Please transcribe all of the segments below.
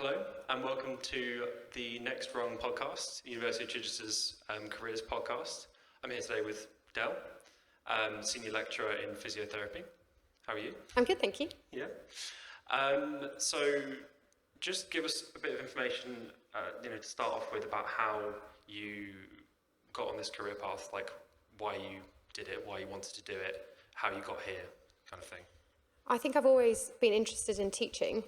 Hello and welcome to the Next Rung podcast, University of Chichester's careers podcast. I'm here today with Del, senior lecturer in physiotherapy. How are you? I'm good, thank you. Yeah. So just give us a bit of information, to start off with about how you got on this career path, like why you did it, why you wanted to do it, how you got here, kind of thing. I think I've always been interested in teaching,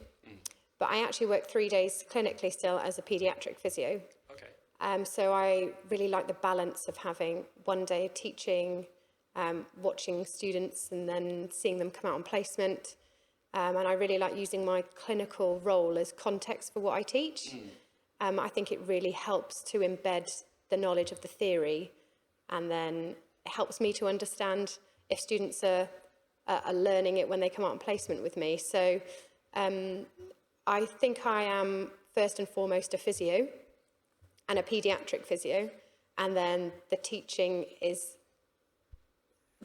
but I actually work 3 days clinically still as a paediatric physio. Okay. So I really like the balance of having one day of teaching, watching students and then seeing them come out on placement. And I really like using my clinical role as context for what I teach. I think it really helps to embed the knowledge of the theory, and then it helps me to understand if students are learning it when they come out on placement with me. So I think I am first and foremost a physio and a paediatric physio, and then the teaching is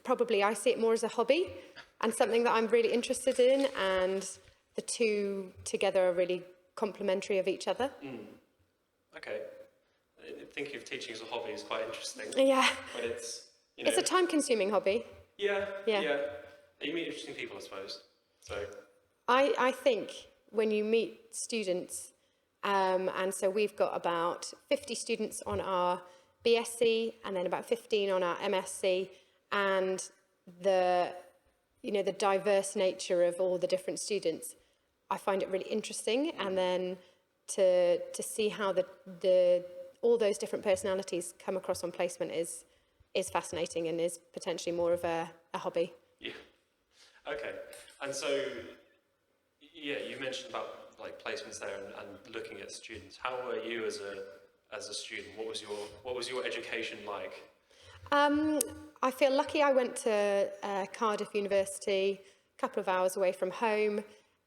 probably, I see it more as a hobby and something that I'm really interested in, and the two together are really complementary of each other. Okay. Thinking of teaching as a hobby is quite interesting. Yeah. But it's, It's a time-consuming hobby. Yeah. You meet interesting people, I suppose. So I think when you meet students, and so we've got about 50 students on our BSc and then about 15 on our MSc, and the diverse nature of all the different students, I find it really interesting. And then to see how all those different personalities come across on placement is fascinating and is potentially more of a hobby. yeah. Okay. And so you mentioned about like placements there and looking at students. How were you as a student? What was your education like? I feel lucky. I went to Cardiff University, a couple of hours away from home.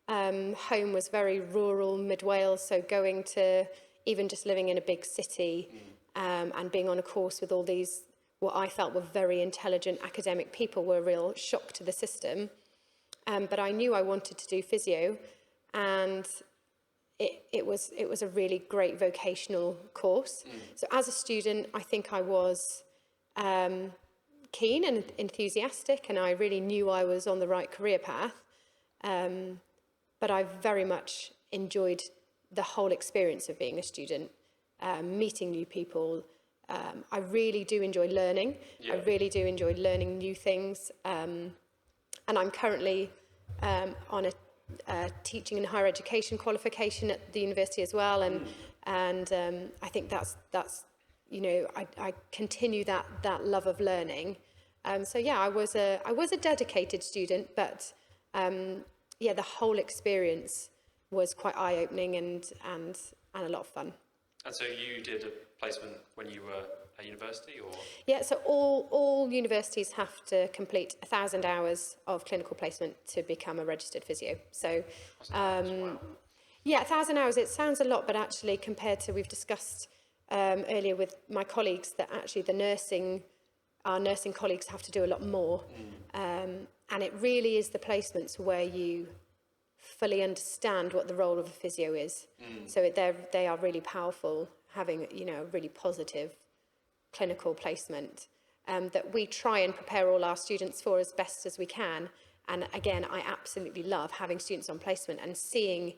Home was very rural, mid Wales, so going to even just living in a big city and being on a course with all these, what I felt were very intelligent academic people, were a real shock to the system. But I knew I wanted to do physio, and it was a really great vocational course. So as a student, I think I was keen and enthusiastic, and I really knew I was on the right career path. But I very much enjoyed the whole experience of being a student, meeting new people. I really do enjoy learning. Yeah. I really do enjoy learning new things. And I'm currently on a teaching and higher education qualification at the university as well. And I think that's I continue that love of learning. So yeah, I was a dedicated student, but the whole experience was quite eye-opening and a lot of fun. And so you did a placement when you were at university, or? Yeah, so all universities have to complete 1,000 hours of clinical placement to become a registered physio. So, Wow. 1,000 hours, it sounds a lot, but actually compared to, we've discussed earlier with my colleagues that actually our nursing colleagues have to do a lot more. And it really is the placements where you fully understand what the role of a physio is. So they are really powerful, having a really positive clinical placement that we try and prepare all our students for as best as we can. And again, I absolutely love having students on placement and seeing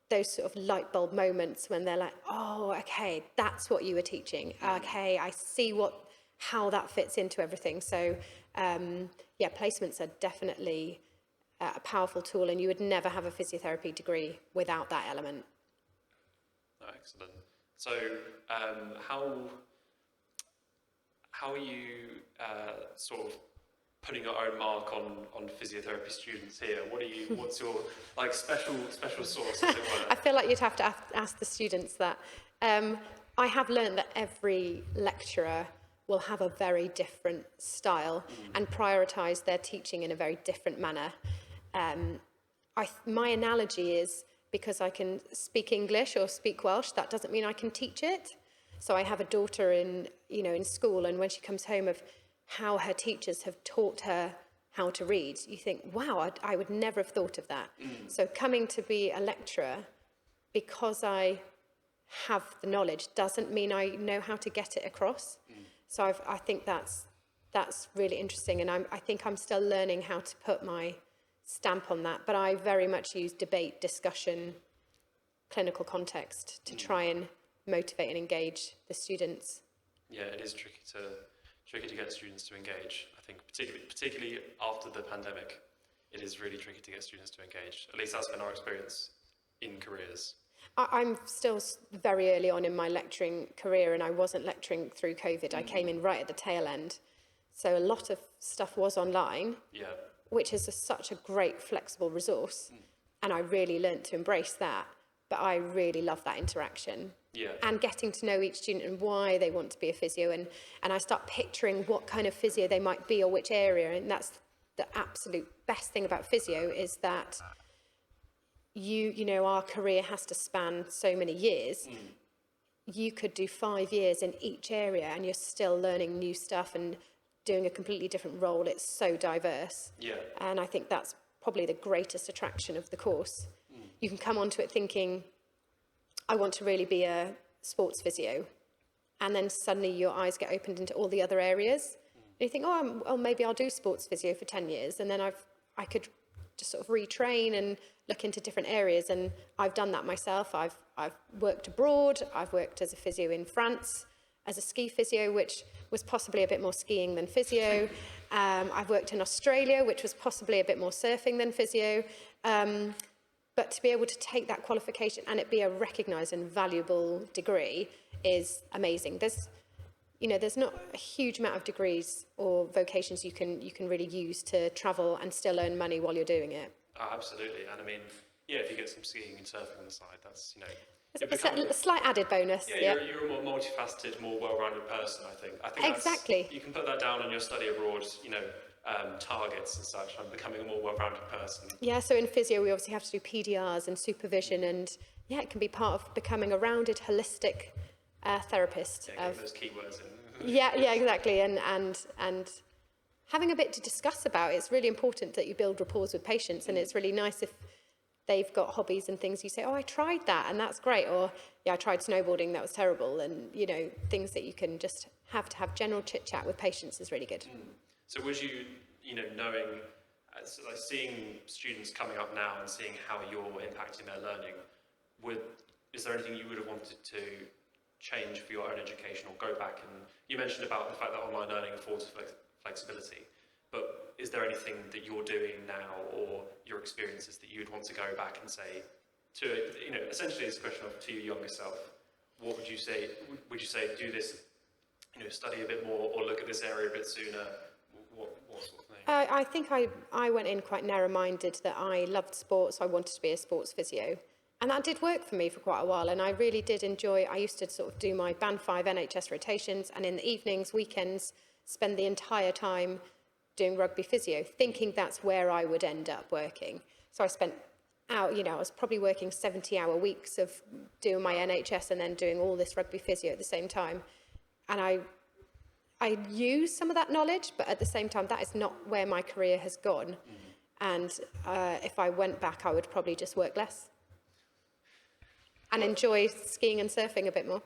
those sort of light bulb moments when they're like, oh, okay, that's what you were teaching. Okay, I see how that fits into everything. So placements are definitely a powerful tool, and you would never have a physiotherapy degree without that element. Oh, excellent. So how are you sort of putting your own mark on physiotherapy students here? What's your like special sauce, as it were? I feel like you'd have to ask the students that. I have learned that every lecturer will have a very different style and prioritise their teaching in a very different manner. My analogy is, because I can speak English or speak Welsh, that doesn't mean I can teach it. So I have a daughter in school, and when she comes home, of how her teachers have taught her how to read, you think, wow, I would never have thought of that. So coming to be a lecturer because I have the knowledge doesn't mean I know how to get it across. So I think that's really interesting, and I think I'm still learning how to put my stamp on that. But I very much use debate, discussion, clinical context to try and motivate and engage the students. Yeah, it is tricky to get students to engage. I think particularly after the pandemic, it is really tricky to get students to engage. At least that's been our experience in careers. I'm still very early on in my lecturing career, and I wasn't lecturing through COVID. I came in right at the tail end. So a lot of stuff was online, which is such a great flexible resource. And I really learnt to embrace that. But I really love that interaction. And getting to know each student and why they want to be a physio. And I start picturing what kind of physio they might be or which area. And that's the absolute best thing about physio, is that you know, our career has to span so many years. You could do 5 years in each area and you're still learning new stuff and doing a completely different role. It's so diverse. And I think that's probably the greatest attraction of the course. You can come onto it thinking, I want to really be a sports physio. And then suddenly your eyes get opened into all the other areas. And you think, oh, maybe I'll do sports physio for 10 years. And then I could just sort of retrain and look into different areas. And I've done that myself. I've worked abroad. I've worked as a physio in France, as a ski physio, which was possibly a bit more skiing than physio. I've worked in Australia, which was possibly a bit more surfing than physio. But to be able to take that qualification and it be a recognised and valuable degree is amazing. There's not a huge amount of degrees or vocations you can really use to travel and still earn money while you're doing it. Oh, absolutely. And I mean, if you get some skiing and surfing on the side, that's, It's a slight added bonus. You're a more multifaceted, more well-rounded person, I think. Exactly. You can put that down on your study abroad, targets and such. I'm becoming a more well-rounded person. Yeah, so in physio, we obviously have to do PDRs and supervision, and it can be part of becoming a rounded, holistic therapist. Yeah, getting those keywords in. Yeah, exactly. And having a bit to discuss about. It's really important that you build rapport with patients, and it's really nice if they've got hobbies and things. You say, oh, I tried that, and that's great. Or, I tried snowboarding, that was terrible. And, things that you can just have to have general chit-chat with patients is really good. So would you, knowing, seeing students coming up now and seeing how you're impacting their learning, is there anything you would have wanted to change for your own education, or go back? And you mentioned about the fact that online learning affords flexibility, but is there anything that you're doing now or your experiences that you'd want to go back and say to, essentially it's a question of to your younger self, what would you say? Would you say do this, study a bit more, or look at this area a bit sooner? What sort of thing? I think I went in quite narrow-minded, that I loved sports. I wanted to be a sports physio. And that did work for me for quite a while. And I really did enjoy, I used to sort of do my Band 5 NHS rotations, and in the evenings, weekends, spend the entire time doing rugby physio, thinking that's where I would end up working. So I spent out, I was probably working 70-hour weeks of doing my NHS and then doing all this rugby physio at the same time. And I use some of that knowledge, but at the same time, that is not where my career has gone. And if I went back, I would probably just work less and enjoy skiing and surfing a bit more.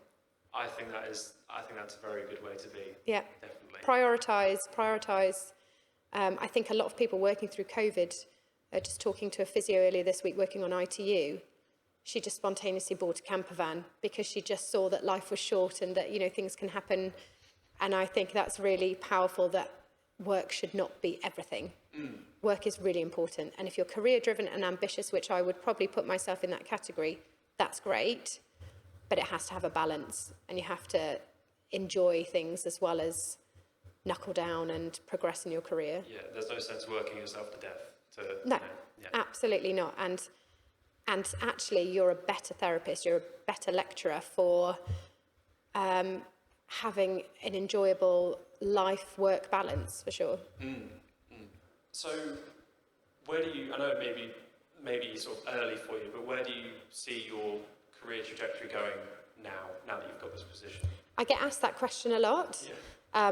I think that's a very good way to be. Yeah. Definitely. Prioritise. I think a lot of people working through COVID, just talking to a physio earlier this week working on ITU, she just spontaneously bought a camper van because she just saw that life was short and that, things can happen. And I think that's really powerful, that work should not be everything. Work is really important. And if you're career-driven and ambitious, which I would probably put myself in that category, that's great. But it has to have a balance, and you have to enjoy things as well as knuckle down and progress in your career. Yeah, there's no sense working yourself to death. No, absolutely not. And actually, you're a better therapist, you're a better lecturer for having an enjoyable life-work balance, for sure. So, where do you, I know maybe sort of early for you, but where do you see your career trajectory going now that you've got this position? I get asked that question a lot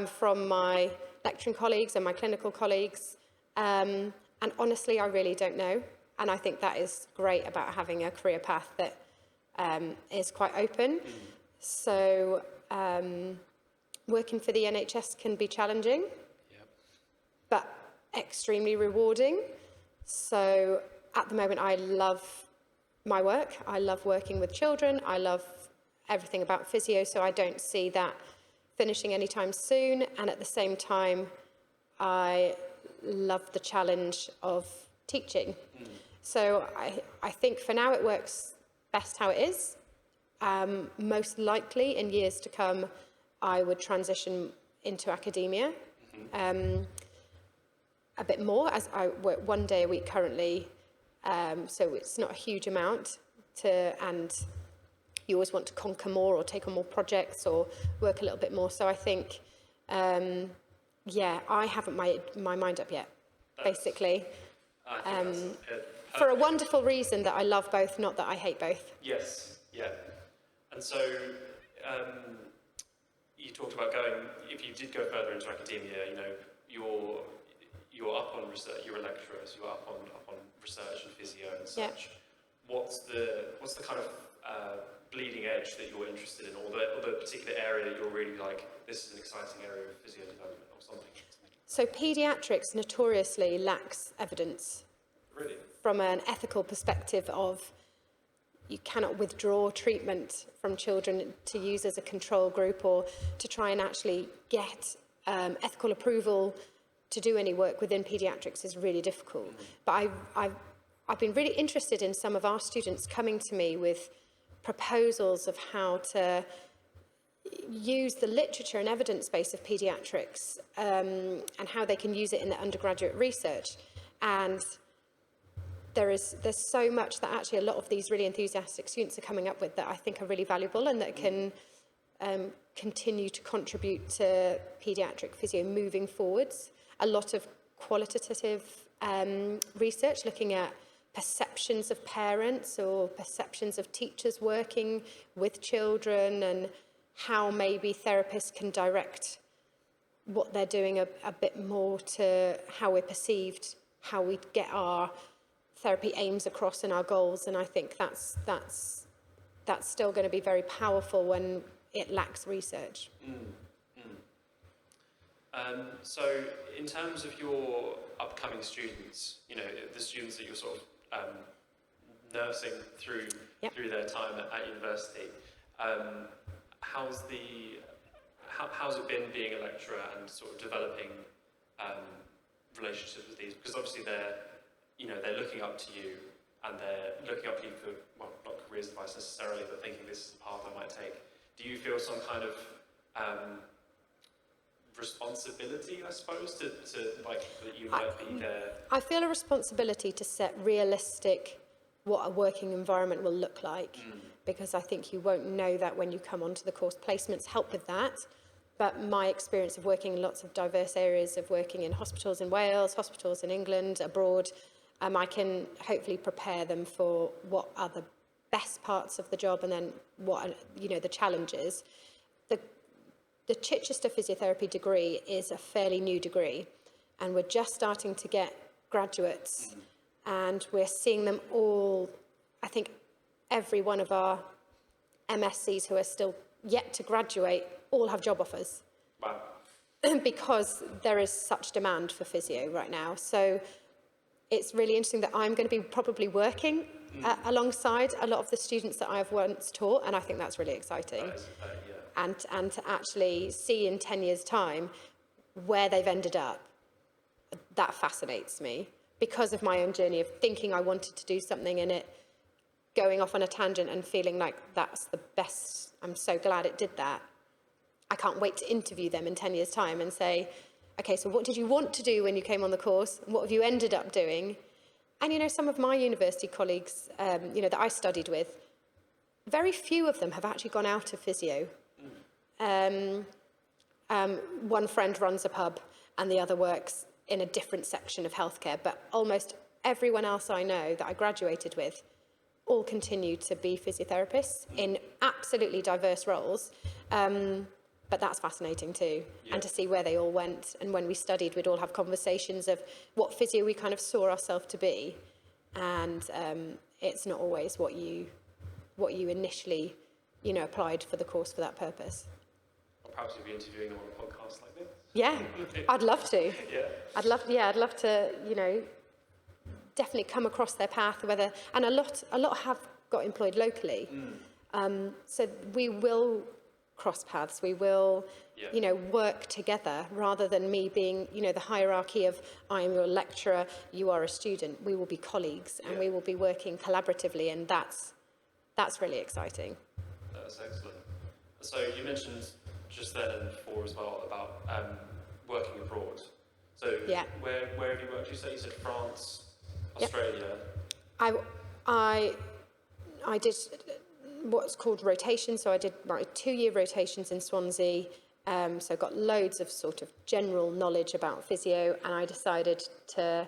from my lecturing colleagues and my clinical colleagues. And honestly, I really don't know. And I think that is great about having a career path, that is quite open. So working for the NHS can be challenging, but extremely rewarding. So at the moment, I love my work. I love working with children. I love everything about physio, so I don't see that finishing anytime soon. And at the same time, I love the challenge of teaching. So I think for now it works best how it is. Most likely in years to come, I would transition into academia a bit more, as I work 1 day a week currently. So it's not a huge amount and you always want to conquer more or take on more projects or work a little bit more. So I think, I haven't made my mind up yet, basically. I think For a wonderful reason that I love both, not that I hate both. Yes, yeah. And so you talked about going, if you did go further into academia, you're up on research, you're a lecturer, so you're up on research and physio and such. Yeah. What's the kind of bleeding edge that you're interested in, or the particular area that you're really like, this is an exciting area of physio development or something? So paediatrics notoriously lacks evidence. Really? From an ethical perspective of you cannot withdraw treatment from children to use as a control group or to try and actually get ethical approval to do any work within paediatrics is really difficult. But I've been really interested in some of our students coming to me with proposals of how to use the literature and evidence base of paediatrics and how they can use it in their undergraduate research. And there's so much that actually a lot of these really enthusiastic students are coming up with that I think are really valuable and that can continue to contribute to paediatric physio moving forwards. A lot of qualitative research looking at perceptions of parents or perceptions of teachers working with children and how maybe therapists can direct what they're doing a bit more to how we're perceived, how we get our therapy aims across and our goals. And I think that's still going to be very powerful when it lacks research. So in terms of your upcoming students, the students that you're sort of nursing through their time at university, how's it been being a lecturer and sort of developing relationships with these? Because obviously they're looking up to you and they're looking up to you for, well, not careers advice necessarily, but thinking this is the path I might take. Do you feel some kind of responsibility, I suppose, to like that you might be there? I feel a responsibility to set realistic what a working environment will look like, because I think you won't know that when you come onto the course. Placements help with that, but my experience of working in lots of diverse areas, of working in hospitals in Wales, hospitals in England, abroad, I can hopefully prepare them for what are the best parts of the job and then what are, the challenges. The Chichester physiotherapy degree is a fairly new degree, and we're just starting to get graduates, and we're seeing them all. I think every one of our MSCs who are still yet to graduate all have job offers. Wow. Because there is such demand for physio right now. So it's really interesting that I'm going to be probably working alongside a lot of the students that I've once taught, and I think that's really exciting. That is, yeah. And to actually see in 10 years' time where they've ended up, that fascinates me because of my own journey of thinking I wanted to do something in it, going off on a tangent and feeling like that's the best. I'm so glad it did that. I can't wait to interview them in 10 years' time and say, okay, so what did you want to do when you came on the course? What have you ended up doing? And, some of my university colleagues, that I studied with, very few of them have actually gone out of physio. One friend runs a pub and the other works in a different section of healthcare, but almost everyone else I know that I graduated with all continue to be physiotherapists in absolutely diverse roles. But that's fascinating too. Yeah. And to see where they all went. And when we studied, we'd all have conversations of what physio we kind of saw ourselves to be. And it's not always what you what you initially, applied for the course for that purpose. Or perhaps you'll be interviewing them on a podcast like this. Yeah, I'd love to. Yeah. I'd love to, definitely come across their path, and a lot have got employed locally. So we will cross paths, we will, work together rather than me being, the hierarchy of I am your lecturer, you are a student. We will be colleagues and we will be working collaboratively, and that's really exciting. That's excellent. So you mentioned just then and before as well about working abroad. So where have you worked? You said France, Australia. I did what's called rotation. So I did my 2-year rotations in Swansea. So I got loads of sort of general knowledge about physio, and I decided to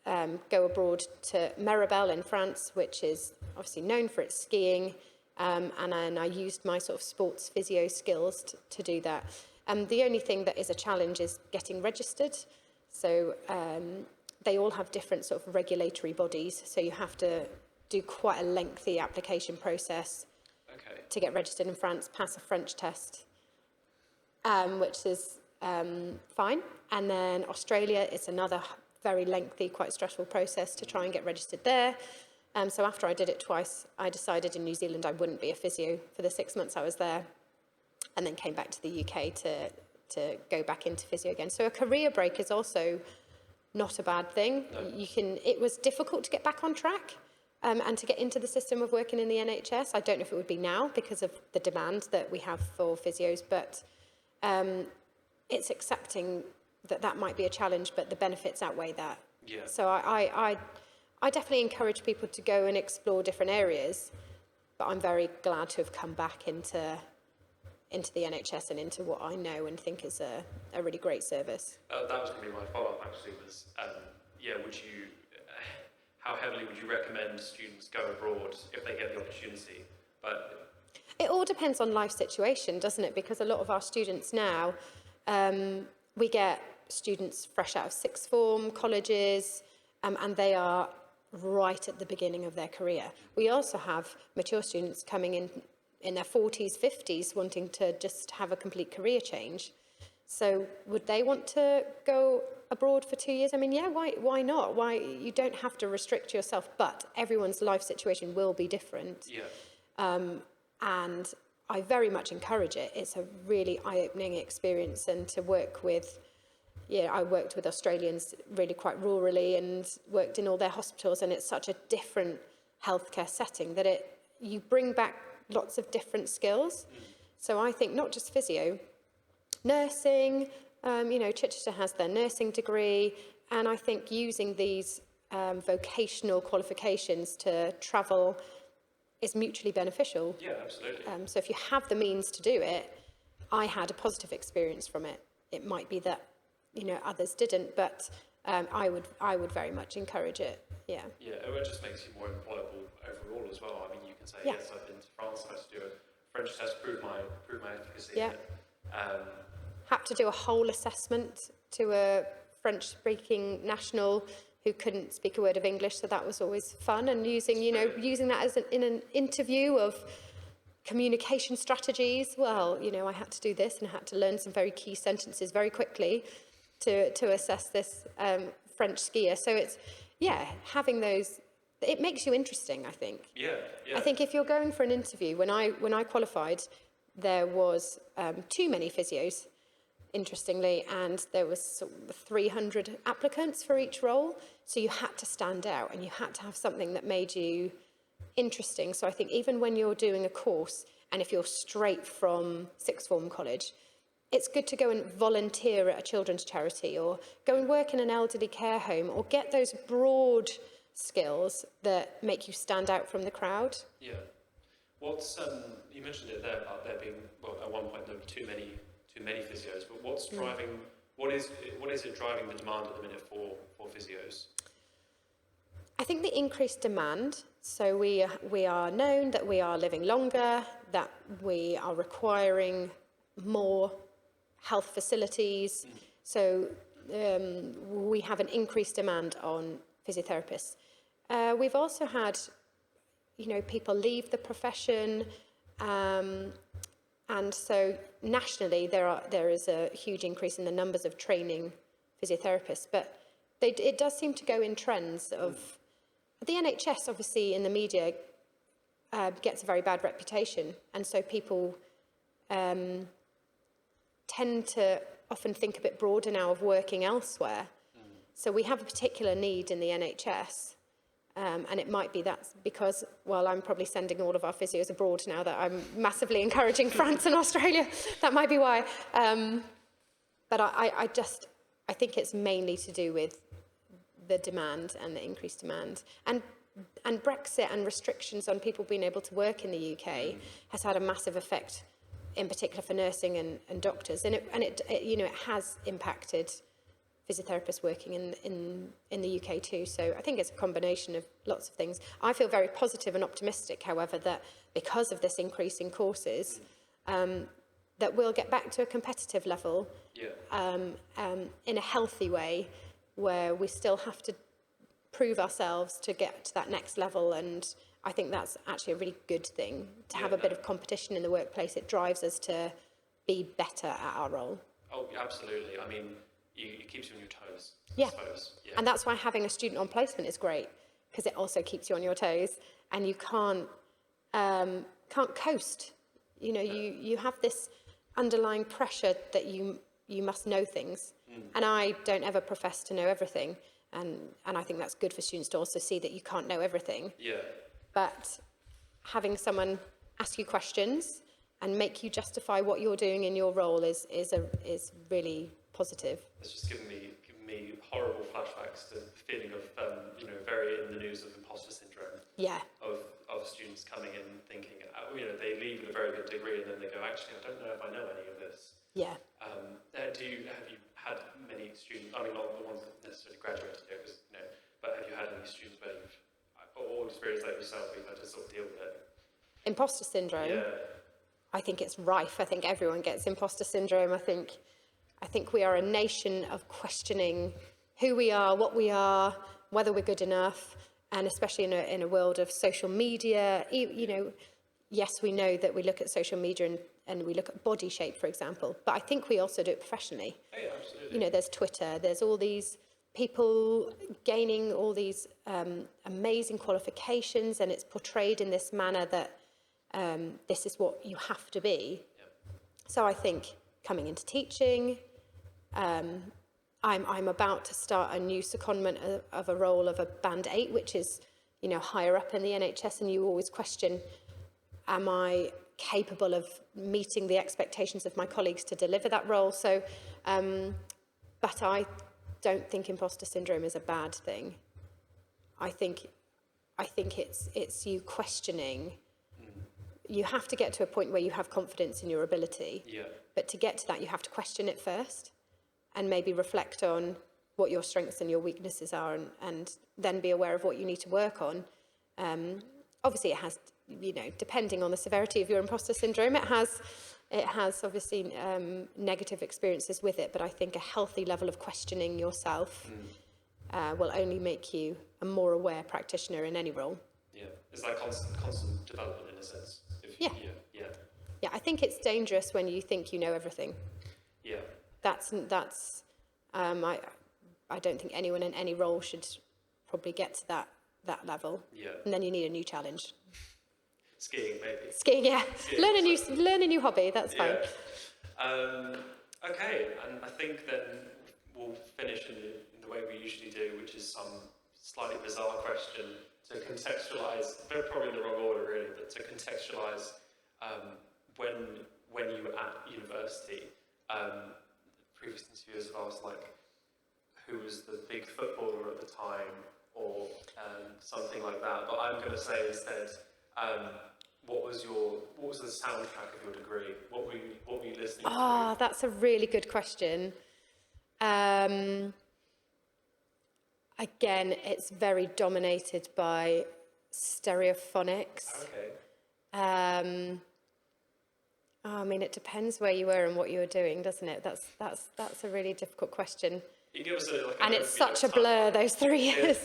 go abroad to Maribel in France, which is obviously known for its skiing. And then I used my sort of sports physio skills to do that. The only thing that is a challenge is getting registered. So they all have different sort of regulatory bodies. So you have to do quite a lengthy application process to get registered in France, pass a French test, which is fine. And then Australia is another very lengthy, quite stressful process to try and get registered there. So after I did it twice, I decided in New Zealand I wouldn't be a physio for the 6 months I was there, and then came back to the UK to go back into physio again. So a career break is also not a bad thing. No. It was difficult to get back on track and to get into the system of working in the NHS. I don't know if it would be now because of the demand that we have for physios, but it's accepting that might be a challenge, but the benefits outweigh that. Yeah. So I definitely encourage people to go and explore different areas, but I'm very glad to have come back into the NHS and into what I know and think is a really great service. That was going to be my follow-up actually, was, how heavily would you recommend students go abroad if they get the opportunity? But it all depends on life situation, doesn't it? Because a lot of our students now, we get students fresh out of sixth form, colleges, and they are right at the beginning of their career. We also have mature students coming in their 40s, 50s, wanting to just have a complete career change. So would they want to go abroad for 2 years? I mean, yeah, why not? You don't have to restrict yourself, but everyone's life situation will be different. Yeah. And I very much encourage it. It's a really eye-opening experience, and to work with, I worked with Australians really quite rurally and worked in all their hospitals, and it's such a different healthcare setting that you bring back lots of different skills. So I think not just physio, nursing, Chichester has their nursing degree, and I think using these vocational qualifications to travel is mutually beneficial. Yeah, absolutely. So if you have the means to do it, I had a positive experience from it. It might be that, others didn't, but I would very much encourage it. Yeah. Yeah, it just makes you more employable overall as well. I mean, you can say, yes, I've been to France, I had to do a French test, prove my efficacy. Yeah. Had to do a whole assessment to a French-speaking national who couldn't speak a word of English, so that was always fun. And using that as in an interview of communication strategies. Well, I had to do this and I had to learn some very key sentences very quickly to assess this French skier. So it's, having those, it makes you interesting, I think. Yeah. I think if you're going for an interview, when I qualified, there was too many physios, interestingly, and there was sort of 300 applicants for each role. So you had to stand out and you had to have something that made you interesting. So I think even when you're doing a course, and if you're straight from sixth form college, it's good to go and volunteer at a children's charity or go and work in an elderly care home or get those broad skills that make you stand out from the crowd. Yeah. What's you mentioned it there about there being, well, at one point there were too many physios, but what's driving? What is it driving the demand at the minute for physios? I think the increased demand. So we are known that we are living longer, that we are requiring more health facilities. So we have an increased demand on physiotherapists. We've also had people leave the profession. And so nationally, there is a huge increase in the numbers of training physiotherapists, but it does seem to go in trends of... The NHS, obviously, in the media, gets a very bad reputation, and so people tend to often think a bit broader now of working elsewhere. So we have a particular need in the NHS, and it might be that's because, well, I'm probably sending all of our physios abroad now that I'm massively encouraging France and Australia. That might be why. But I think it's mainly to do with the demand and the increased demand. And Brexit and restrictions on people being able to work in the UK has had a massive effect, in particular for nursing and doctors. And it has impacted physiotherapists working in the UK too. So I think it's a combination of lots of things. I feel very positive and optimistic, however, that because of this increase in courses, that we'll get back to a competitive level in a healthy way, where we still have to prove ourselves to get to that next level. And I think that's actually a really good thing, to have a bit of competition in the workplace. It drives us to be better at our role. Oh, absolutely. I mean, it keeps you on your toes, I suppose. Yeah. And that's why having a student on placement is great, because it also keeps you on your toes, and you can't coast. You have this underlying pressure that you must know things. And I don't ever profess to know everything, and I think that's good for students to also see that you can't know everything. Yeah. But having someone ask you questions and make you justify what you're doing in your role is really positive. It's just given me horrible flashbacks to the feeling of very in the news of imposter syndrome. Yeah. Of students coming in thinking, they leave with a very good degree and then they go, actually, I don't know if I know any of this. Yeah. Have you had many students? I mean, not the ones that necessarily graduated here, but have you had any students where you've or experienced like yourself, where you've had to sort of deal with it? Imposter syndrome. Yeah. I think it's rife. I think everyone gets imposter syndrome. I think we are a nation of questioning who we are, what we are, whether we're good enough, and especially in a world of social media. Yes, we know that we look at social media and we look at body shape, for example, but I think we also do it professionally. Oh, yeah, absolutely. There's Twitter, there's all these people gaining all these amazing qualifications, and it's portrayed in this manner that this is what you have to be. Yep. So I think coming into teaching, I'm about to start a new secondment of a role of a Band 8, which is, higher up in the NHS, and you always question, am I capable of meeting the expectations of my colleagues to deliver that role? So, but I don't think imposter syndrome is a bad thing. I think it's you questioning. You have to get to a point where you have confidence in your ability. Yeah. But to get to that, you have to question it first, and maybe reflect on what your strengths and your weaknesses are, and then be aware of what you need to work on. Obviously, it has, depending on the severity of your imposter syndrome, it has obviously negative experiences with it. But I think a healthy level of questioning yourself will only make you a more aware practitioner in any role. Yeah, it's like constant development in a sense. Yeah. I think it's dangerous when you think you know everything. Yeah. I don't think anyone in any role should probably get to that level. Yeah. And then you need a new challenge. Skiing, maybe. Skiing, yeah. Skiing, learn a new hobby. That's fine. Okay, and I think then we'll finish in the way we usually do, which is some slightly bizarre question to contextualise. They're probably in the wrong order, really, but to contextualise when you were at university. Previous interviewers have asked, who was the big footballer at the time, or something like that. But I'm going to say instead, what was the soundtrack of your degree? What were you listening to? Oh, that's a really good question. Again, it's very dominated by stereophonics. Okay. It depends where you were and what you were doing, doesn't it? That's a really difficult question. You give us and it's such a blur, those 3 years.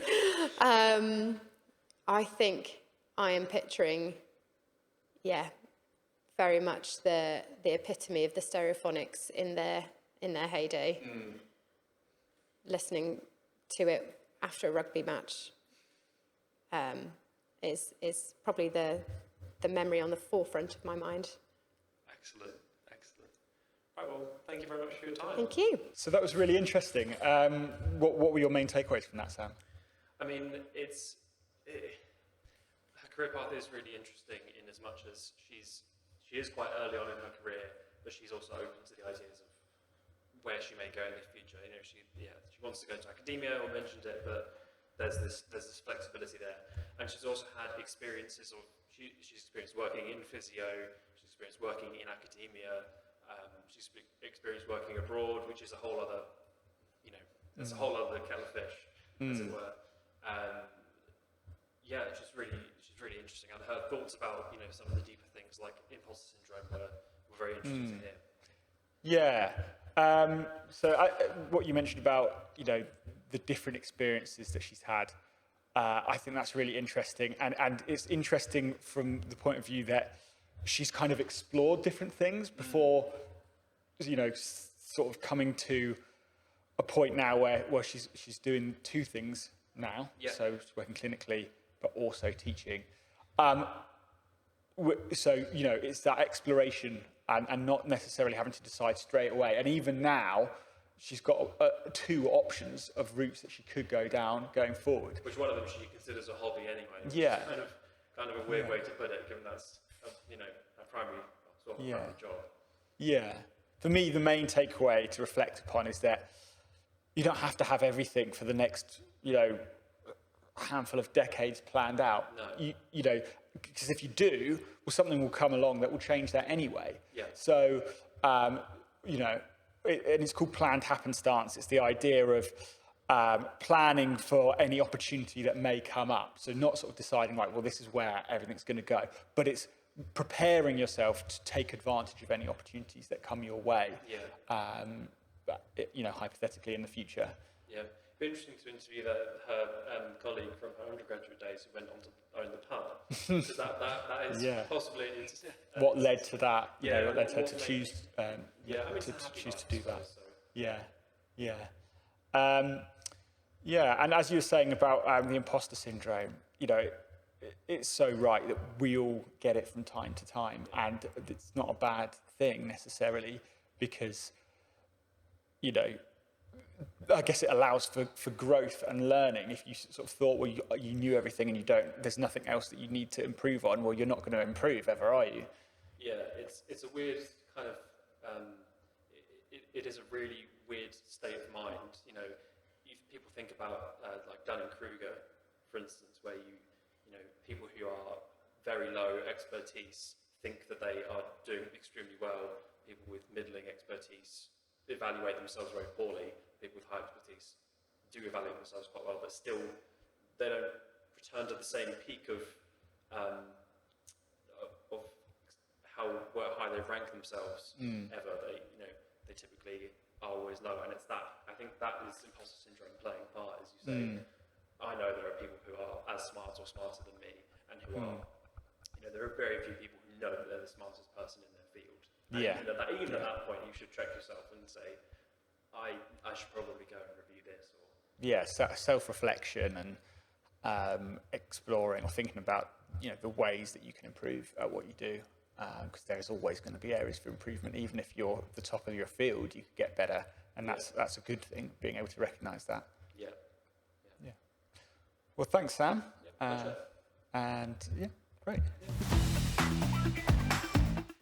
I think I am picturing, very much the epitome of the Stereophonics in their heyday. Listening to it after a rugby match is probably the memory on the forefront of my mind. Excellent. Right, well, thank you very much for your time. Thank you. So that was really interesting. What were your main takeaways from that, Sam? I mean, her career path is really interesting in as much as she is quite early on in her career, but she's also open to the ideas of where she may go in the future. You know, she wants to go into academia, or mentioned it, but there's this flexibility there. And she's also had experiences of she's experienced working in physio, she's experienced working in academia, she's experienced working abroad, which is a whole other, it's a whole other kettle of fish, as it were. She's really interesting, and her thoughts about some of the deeper things like imposter syndrome were very interesting to hear. Yeah. So what you mentioned about the different experiences that she's had, I think that's really interesting, and it's interesting from the point of view that she's kind of explored different things before, sort of coming to a point now where she's doing two things now. Yeah. So she's working clinically, but also teaching. So, it's that exploration and not necessarily having to decide straight away. And even now, she's got two options of routes that she could go down going forward. Which one of them she considers a hobby anyway. Yeah. Which is kind of a weird way to put it, given that's a primary job. Yeah. For me, the main takeaway to reflect upon is that you don't have to have everything for the next, handful of decades planned out. No. Because if you do, well, something will come along that will change that anyway. Yeah. So, and it's called planned happenstance. It's the idea of planning for any opportunity that may come up. So not sort of deciding, right, well, this is where everything's going to go, but it's preparing yourself to take advantage of any opportunities that come your way. Yeah. Hypothetically in the future. Yeah. It'd be interesting to interview her colleague from her undergraduate days who went on to own the pub. So that is possibly what led to that. What led her to choose. Choose to do that. So. And as you were saying about the imposter syndrome, it's so right that we all get it from time to time, and it's not a bad thing necessarily, because I guess it allows for growth and learning. If you sort of thought, well, you knew everything and there's nothing else that you need to improve on, well, you're not going to improve ever, are you? Yeah, it's a weird kind of, it is a really weird state of mind. If people think about like Dunning-Kruger, for instance, where people who are very low expertise think that they are doing extremely well. People with middling expertise evaluate themselves very poorly. People with high expertise do evaluate themselves quite well, but still they don't return to the same peak of how high they rank themselves ever. They typically are always low, and it's that. I think that is imposter syndrome playing a part, as you say. I know there are people who are as smart or smarter than me, and who are. There are very few people who know that they're the smartest person in their field. And even at that point, you should check yourself and say, I should probably go and review this. Self-reflection and exploring or thinking about the ways that you can improve at what you do, because there's always going to be areas for improvement. Even if you're the top of your field, you could get better, and that's a good thing, being able to recognise that. Yeah. Well, thanks, Sam. Pleasure. And great.